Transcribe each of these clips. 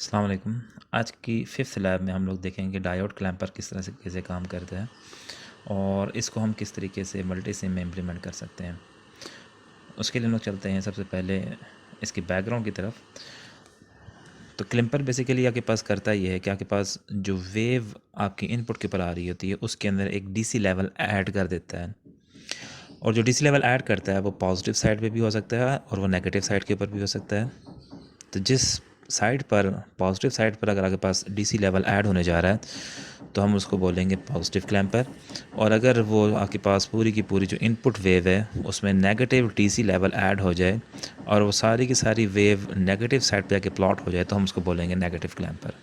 अस्सलाम वालेकुम। आज की फिफ्थ लैब में हम लोग देखेंगे डायोड क्लैम्पर किस तरह से कैसे काम करता है और इसको हम किस तरीके से मल्टी सिम में इम्प्लीमेंट कर सकते हैं। उसके लिए हम लोग चलते हैं सबसे पहले इसकी बैकग्राउंड की तरफ। तो क्लैम्पर बेसिकली आपके पास करता ये है कि आपके पास जो वेव आपकी इनपुट के ऊपर आ रही होती है उसके अंदर एक डीसी लेवल ऐड कर देता है, और जो डीसी लेवल ऐड करता है वो पॉजिटिव साइड पे भी हो सकता है और वो नेगेटिव साइड के ऊपर भी हो सकता है। तो जिस साइड पर पॉजिटिव साइड पर अगर आपके पास डीसी लेवल ऐड होने जा रहा है तो हम उसको बोलेंगे पॉजिटिव क्लैम्पर, और अगर वो आपके पास पूरी की पूरी जो इनपुट वेव है उसमें नेगेटिव डीसी लेवल ऐड हो जाए और वो सारी की सारी वेव नेगेटिव साइड पे जाके प्लॉट हो जाए तो हम उसको बोलेंगे नेगेटिव क्लैम्पर।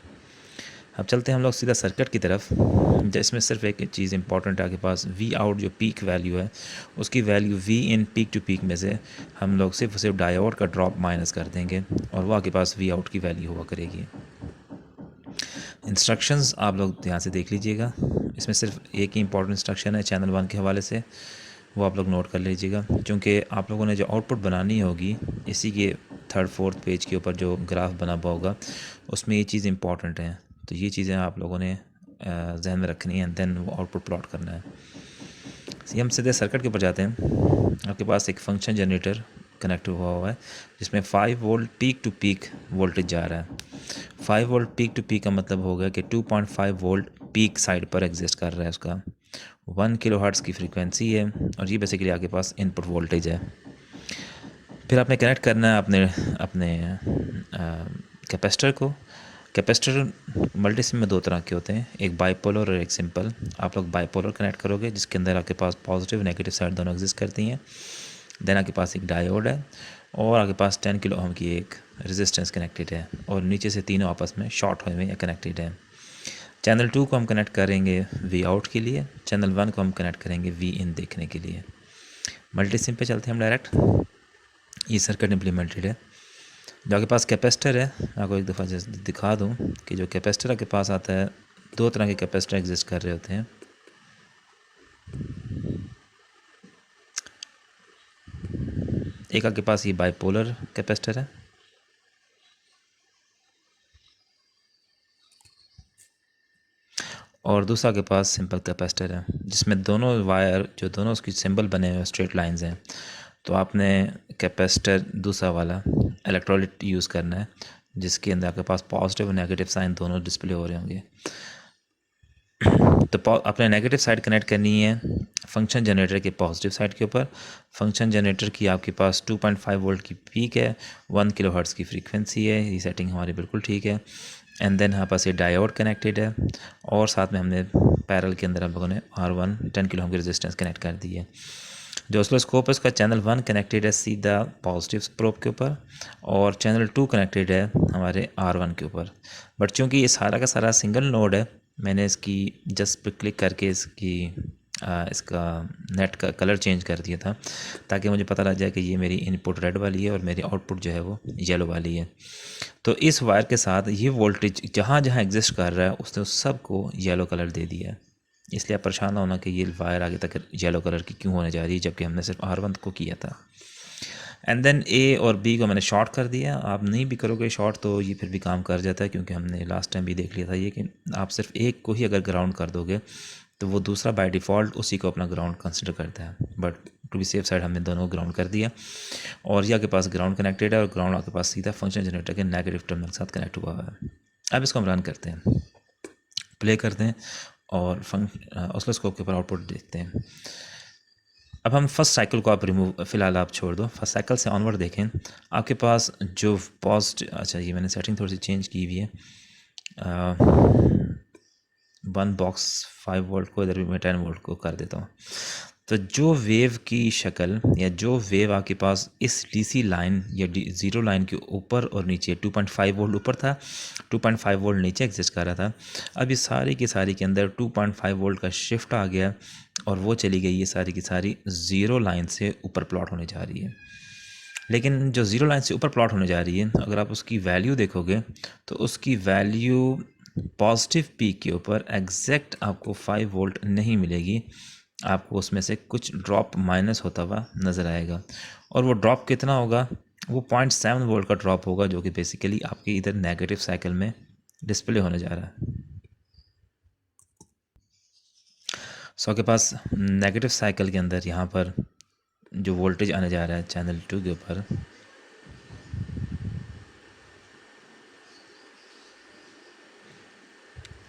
अब चलते हैं हम लोग सीधा सर्किट की तरफ, जिसमें सिर्फ एक चीज़ इंपॉर्टेंट है। आपके पास वी आउट जो पीक वैल्यू है उसकी value V in peak to peak में से हम लोग सिर्फ डायोड का ड्रॉप माइनस कर देंगे और वो आपके पास वी आउट की वैल्यू हुआ करेगी। इंस्ट्रक्शंस आप लोग ध्यान से देख लीजिएगा, इसमें सिर्फ एक ही इंपॉर्टेंट इंस्ट्रक्शन है चैनल 1 के हवाले से, वो आप लोग नोट कर लीजिएगा, क्योंकि आप लोगों ने जो आउटपुट बनानी होगी इसी के थर्ड फोर्थ पेज के ऊपर जो ग्राफ बना हुआ होगा उसमें ये चीज़ इंपॉर्टेंट है। तो ये चीज़ें आप लोगों ने जहन में रखनी है, दैन वो आउटपुट प्लॉट करना है। हम सीधे सर्किट के ऊपर जाते हैं। आपके पास एक फंक्शन जनरेटर कनेक्ट हुआ है जिसमें 5 volt peak to peak voltage जा रहा है। 5 वोल्ट पीक टू पीक का मतलब होगा कि 2.5 वोल्ट पीक साइड पर एग्जिस्ट कर रहा है। उसका 1 किलो हर्ट्ज़ की फ्रीक्वेंसी है और ये बेसिकली आपके पास इनपुट वोल्टेज है। फिर आपने कनेक्ट करना है अपने अपने कैपेसिटर को। कैपेसिटर मल्टी सिम में दो तरह के होते हैं, एक बाईपोलर और एक सिंपल। आप लोग बाईपोलर कनेक्ट करोगे जिसके अंदर आपके पास पॉजिटिव नेगेटिव साइड दोनों एग्जिस्ट करती हैं। देन आपके पास एक डायोड है और आपके पास 10 किलो ओम की एक रेजिस्टेंस कनेक्टेड है और नीचे से तीनों आपस में शॉर्ट हुए हुए कनेक्टेड है। चैनल 2 को हम कनेक्ट करेंगे वी आउट के लिए, चैनल 1 को हम कनेक्ट करेंगे वी इन देखने के लिए। मल्टी सिम पे चलते हैं हम डायरेक्ट। ये सर्किट इम्प्लीमेंटेड है। जो आपके पास कैपेसिटर है, मैं आपको एक दफ़ा जैसे दिखा दूं कि जो कैपेसिटर आपके पास आता है, दो तरह के कैपेसिटर एग्जिस्ट कर रहे होते हैं। एक आपके पास ये बाईपोलर कैपेसिटर है और दूसरा के पास सिंपल कैपेसिटर है जिसमें दोनों वायर जो दोनों उसकी सिंबल बने हुए स्ट्रेट लाइंस हैं। तो आपने कैपेसिटर दूसरा वाला इलेक्ट्रोलाइट यूज़ करना है जिसके अंदर आपके पास पॉजिटिव और नेगेटिव साइन दोनों डिस्प्ले हो रहे होंगे। तो अपने नेगेटिव साइड कनेक्ट करनी है फंक्शन जनरेटर के पॉजिटिव साइड के ऊपर। फंक्शन जनरेटर की आपके पास 2.5 वोल्ट की पीक है, 1 किलो हर्ट्ज़ की फ्रीक्वेंसी है, ये सेटिंग हमारी बिल्कुल ठीक है। एंड देन हमारे पास ये डायोड कनेक्टेड है और साथ में हमने पैरेलल के अंदर हम लोगों ने R1 10 किलो ओम की रेजिस्टेंस कनेक्ट कर दी है। जो ऑसिलोस्कोप है उसका चैनल 1 कनेक्टेड है सीधा पॉजिटिव प्रोब के ऊपर और चैनल 2 कनेक्टेड है हमारे R1 के ऊपर। बट चूँकि ये सारा का सारा सिंगल नोड है, मैंने इसकी जस्ट पे क्लिक करके इसका नेट का कलर चेंज कर दिया था ताकि मुझे पता लग जाए कि ये मेरी इनपुट रेड वाली है और मेरी आउटपुट जो है वो येलो वाली है। तो इस वायर के साथ ये वोल्टेज जहाँ जहाँ एग्जिस्ट कर रहा है उसने उस सब को येलो कलर दे दिया है। इसलिए आप परेशान ना होना कि ये वायर आगे तक येलो कलर की क्यों होने जा रही है जबकि हमने सिर्फ R1 को किया था। एंड देन ए और बी को मैंने शॉर्ट कर दिया। आप नहीं भी करोगे शॉर्ट तो ये फिर भी काम कर जाता है, क्योंकि हमने लास्ट टाइम भी देख लिया था ये कि आप सिर्फ एक को ही अगर ग्राउंड कर दोगे तो वो दूसरा बाय डिफ़ॉल्ट उसी को अपना ग्राउंड कंसिडर करता है। But to be safe side हमने दोनों ग्राउंड कर दिया और ये आपके पास ग्राउंड कनेक्टेड है और ग्राउंड आपके पास सीधा फंक्शन जनरेटर के नेगेटिव टर्मिनल के साथ कनेक्ट हुआ है। अब इसको हम रन करते हैं, प्ले करते हैं और ऑसिलोस्कोप के ऊपर आउटपुट देखते हैं। अब हम फर्स्ट साइकिल को आप रिमूव फ़िलहाल आप छोड़ दो, फर्स्ट साइकिल से ऑनवर्ड देखें। आपके पास जो अच्छा ये मैंने सेटिंग थोड़ी सी चेंज की हुई है। 1 बॉक्स 5 वोल्ट को इधर भी मैं 10 वोल्ट को कर देता हूँ। तो जो वेव की शक्ल या जो वेव आपके पास इस डीसी लाइन या ज़ीरो लाइन के ऊपर और नीचे 2.5 वोल्ट ऊपर था, 2.5 वोल्ट नीचे एग्जिस्ट कर रहा था, अब ये सारी की सारी के अंदर 2.5 वोल्ट का शिफ्ट आ गया और वो चली गई ये सारी की सारी ज़ीरो लाइन से ऊपर प्लॉट होने जा रही है। लेकिन जो ज़ीरो लाइन से ऊपर प्लॉट होने जा रही है, अगर आप उसकी वैल्यू देखोगे तो उसकी वैल्यू पॉजिटिव पीक के ऊपर एग्जैक्ट आपको 5 वोल्ट नहीं मिलेगी, आपको उसमें से कुछ ड्रॉप माइनस होता हुआ नज़र आएगा। और वो ड्रॉप कितना होगा वो 0.7 वोल्ट का ड्रॉप होगा, जो कि बेसिकली आपके इधर नेगेटिव साइकिल में डिस्प्ले होने जा रहा है। सो आपके पास नेगेटिव साइकिल के अंदर यहाँ पर जो वोल्टेज आने जा रहा है चैनल 2 के ऊपर,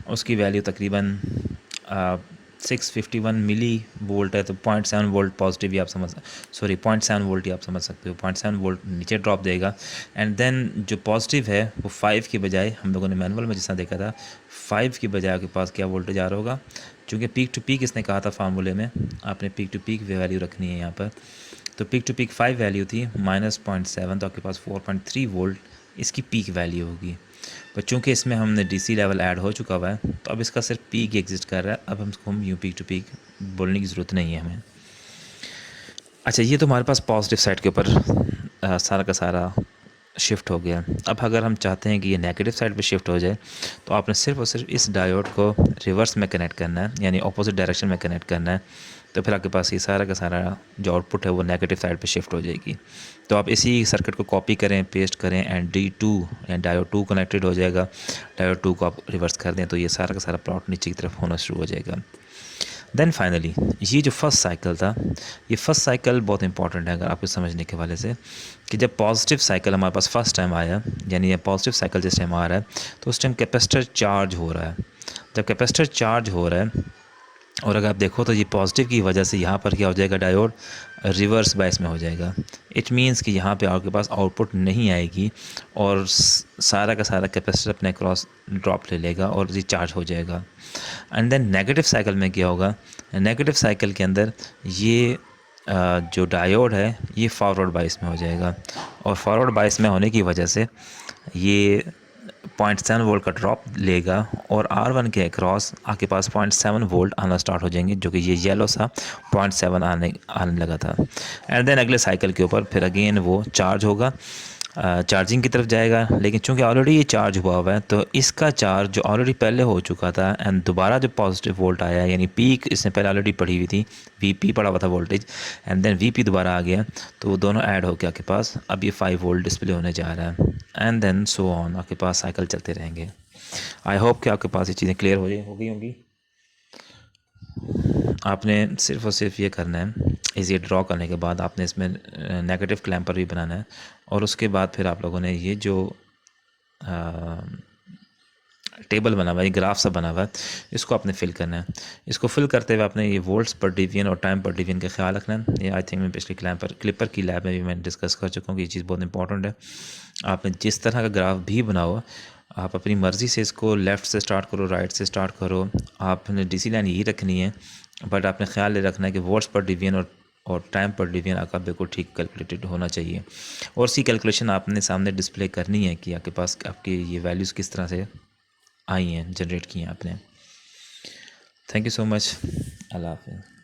उसकी वैल्यू तकरीबन 651 मिली वोल्ट है। तो 0.7 वोल्ट पॉजिटिव ही आप समझ 0.7 वोल्ट ही आप समझ सकते हो। 0.7 वोल्ट नीचे ड्रॉप देगा एंड देन जो पॉजिटिव है वो 5 की बजाय, हम लोगों ने मैनुअल में जिस देखा था, 5 की बजाय आपके पास क्या वोल्टेज आ रहा होगा। चूँकि पीक टू पीक इसने कहा था फार्मूले में, आपने पीक टू पीक वैल्यू रखनी है यहाँ पर। तो पीक टू पीक 5 वैल्यू थी -0.7, तो आपके पास 4.3 वोल्ट इसकी पीक वैल्यू होगी। पर चूँकि इसमें हमने डीसी लेवल ऐड हो चुका हुआ है, तो अब इसका सिर्फ पीक एग्जिस्ट कर रहा है। अब हम यूँ पीक टू पीक बोलने की ज़रूरत नहीं है हमें। अच्छा, ये तो हमारे पास पॉजिटिव साइड के ऊपर सारा का सारा शिफ्ट हो गया। अब अगर हम चाहते हैं कि ये नेगेटिव साइड पे शिफ्ट हो जाए, तो आपने सिर्फ और सिर्फ इस डायोड को रिवर्स में कनेक्ट करना है, यानी ऑपोजिट डायरेक्शन में कनेक्ट करना है। तो फिर आपके पास ये सारा का सारा जो आउटपुट है वो नेगेटिव साइड पे शिफ्ट हो जाएगी। तो आप इसी सर्किट को कॉपी करें, पेस्ट करें एंड D2 या डायोड 2 कनेक्टेड हो जाएगा। डायोड 2 को आप रिवर्स कर दें तो ये सारा का सारा प्लॉट नीचे की तरफ होना शुरू हो जाएगा। देन फाइनली ये जो फर्स्ट साइकिल था, ये फर्स्ट साइकिल बहुत इंपॉर्टेंट है अगर आपको समझने के वाले से, कि जब पॉजिटिव साइकिल हमारे पास फर्स्ट टाइम आया, यानी ये पॉजिटिव साइकिल जिस टाइम आ रहा है, तो उस टाइम कैपेसिटर चार्ज हो रहा है। जब कैपेसिटर चार्ज हो रहा है और अगर आप देखो तो ये पॉजिटिव की वजह से यहाँ पर क्या हो जाएगा, डायोड रिवर्स बायस में हो जाएगा। इट मीन्स कि यहाँ पे आपके पास आउटपुट नहीं आएगी और सारा का सारा कैपेसिटर अपने क्रॉस ड्रॉप ले लेगा और ये चार्ज हो जाएगा। एंड देन नेगेटिव साइकिल में क्या होगा, नेगेटिव साइकिल के अंदर ये जो डायोड है ये फॉरवर्ड बायस में हो जाएगा और फॉरवर्ड बायस में होने की वजह से ये 0.7 वोल्ट का ड्रॉप लेगा और R1 के अक्रॉस आपके पास 0.7 वोल्ट आना स्टार्ट हो जाएंगे, जो कि ये येलो सा 0.7 आने लगा था। एंड देन अगले साइकिल के ऊपर फिर अगेन वो चार्ज होगा, चार्जिंग की तरफ जाएगा। लेकिन चूंकि ऑलरेडी ये चार्ज हुआ हुआ है तो इसका चार्ज जो ऑलरेडी पहले हो चुका था एंड दोबारा जो पॉजिटिव वोल्ट आया, यानी पीक इसने पहले ऑलरेडी पड़ी हुई थी, VP पड़ा हुआ था वोल्टेज, एंड देन VP दोबारा आ गया, तो वो दोनों ऐड हो गया आपके पास। अब ये 5 वोल्ट डिस्प्ले होने जा रहा है एंड देन सो ऑन, आपके पास साइकिल चलते रहेंगे। आई होप कि आपके पास ये चीज़ें क्लियर हो गई होंगी। आपने सिर्फ और सिर्फ ये करना है, इसे ड्रॉ करने के बाद आपने इसमें नेगेटिव क्लैम्पर भी बनाना है और उसके बाद फिर आप लोगों ने ये जो टेबल बना हुआ है, ग्राफ सा बना हुआ है, इसको आपने फिल करना है। इसको फिल करते हुए आपने ये वोल्ट्स पर डिवीजन और टाइम पर डिवीजन का ख्याल रखना है। ये आई थिंक मैं पिछले क्लिपर की लैब में भी मैं डिस्कस कर चुका हूँ कि ये चीज़ बहुत इंपॉर्टेंट है। आपने जिस तरह का ग्राफ भी बनाओ, आप अपनी मर्ज़ी से इसको लेफ़्ट से स्टार्ट करो, राइट से स्टार्ट करो, आपने DC लाइन यही रखनी है, बट आपने ख्याल ये रखना है कि वोल्ट्स पर डिवीजन और टाइम पर डिवीजन आपका बिल्कुल ठीक कैलकुलेटेड होना चाहिए। और सी कैलकुलेशन आपने सामने डिस्प्ले करनी है कि आपके पास आपकी ये वैल्यूज़ किस तरह से आई हैं, जनरेट की हैं आपने। Thank you so much. अल्लाह हाफ़िज़।